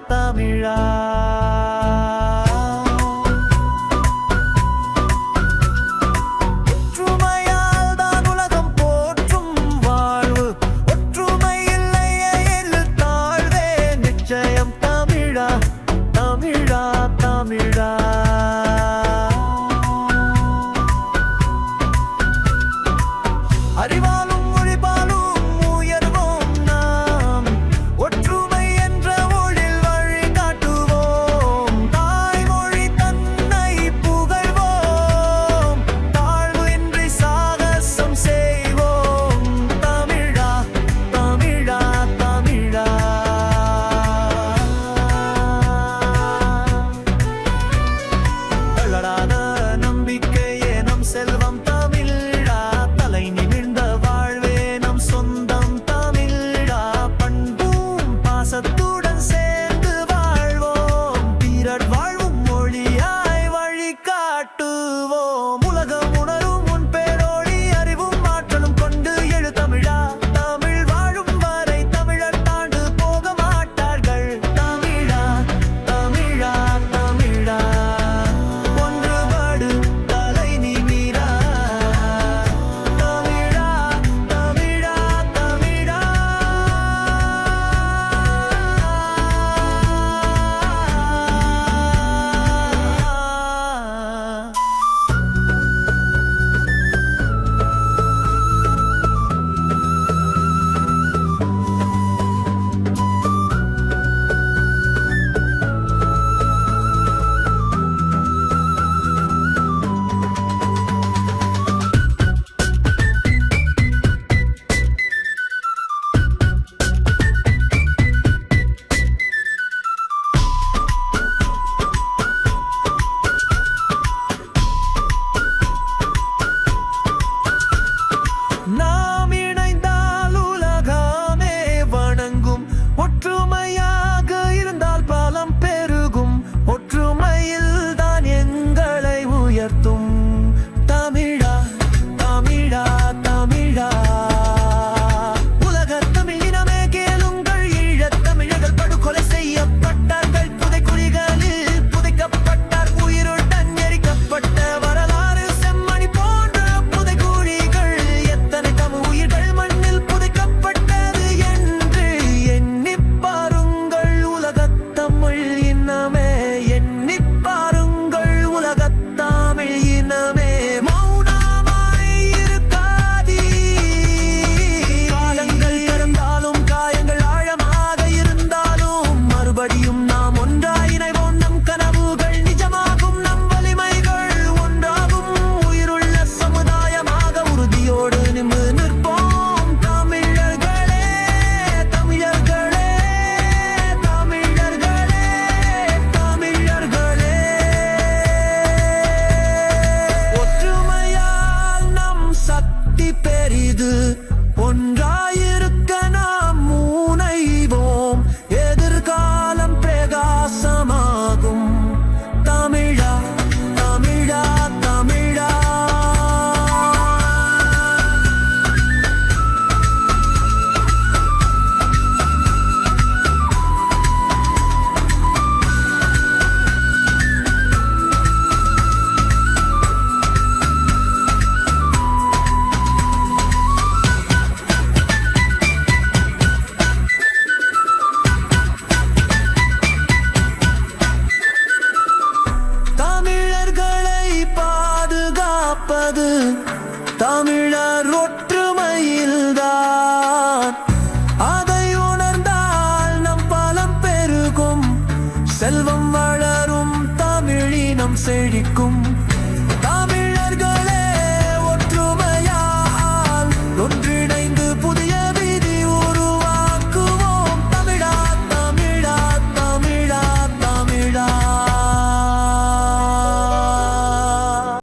தமிழா அறிவாலும் மொழிபாலும் உயர்வோம் நாம் ஒற்றுமை என்ற ஒளில் வழி காட்டுவோம் தாய்மொழி தன்னை புகழ்வோம் தாழ்வு இன்றி சாகசம் செய்வோம் தமிழா தமிழா தமிழா தளராத நம்பிக்கையே நம் செல்வம் தமிழா தலை நிமிர்ந்த வாழ்வே நம் சொந்தம் தமிழா பண்பும் பாசத்துடன் சேர்ந்து வாழ்வோம் பிறர் வாழும் மொழியாய் வழி காட்டுவோம் உலகம் உணரும் உன் பேரொளி அறிவும் ஆற்றலும் கொண்டு எழு தமிழா தமிழ் வாழும் வரை தமிழர் தாண்டு போக மாட்டார்கள் தமிழா தமிழா தமிழா ஒன்றுபடு தலை நிமிரா தமிழா தமிழா தமிழா நாம் இணைந்தால் உலகமே வணங்கும் ஒற்றுமையாக இருந்தால் பலம் பெருகும் ஒற்றுமையில் தான் எங்களை உயர்த்தும் தமிழா தமிழா தமிழா உலகத் தமிழினமே கேளுங்கள் ஈழத் தமிழர்கள் படுகொலை செய்யப்பட்டார்கள் புதைக்குழிகளில் புதைக்கப்பட்டார் உயிருடன் எரிக்கப்பட்ட வரலாறு செம்மணி போன்ற புதைக்குழிகள் எத்தனை தமிழ் உயிர்கள் மண்ணில் புதைக்கப்பட்டது என்று எண்ணிப் பாருங்கள் உலகத் தமிழ் இனமே எண்ணிப் பாருங்கள் உலகத் தமிழ் இனமே மௌனமாய் இருக்காதீர் காலங்கள் கடந்தாலும் காயங்கள் ஆழமாக இருந்தாலும் மறுபடியும் நாம் ஒன்றாய் இணைவோம் நம் கனவுகள் நிஜமாகும் நம் வலிமைகள் ஒன்றாகும் உயிருள்ள சமுதாயமாக உறுதியோடு நிமிர்ந்து நிற்போம் தமிழர்களே தமிழர்களே தமிழர்களே தமிழர்களே ஒற்றுமையால் நம் சக்தி பெரிது ஒன்றாயிருக்க நாம் முனைவோம் எதிர்காலம் பிரகாசமாகும் தமிழா தமிழா தமிழா தமிழர்களை பாதுகாப்பது தமிழர் ஒற்றுமையில்தான் அதை உணர்ந்தால் நம் பலம் பெருகும் செல்வம் வளரும் தமிழினம் செழிக்கும் தமிழர்களே ஒற்றுமையால் ஒன்று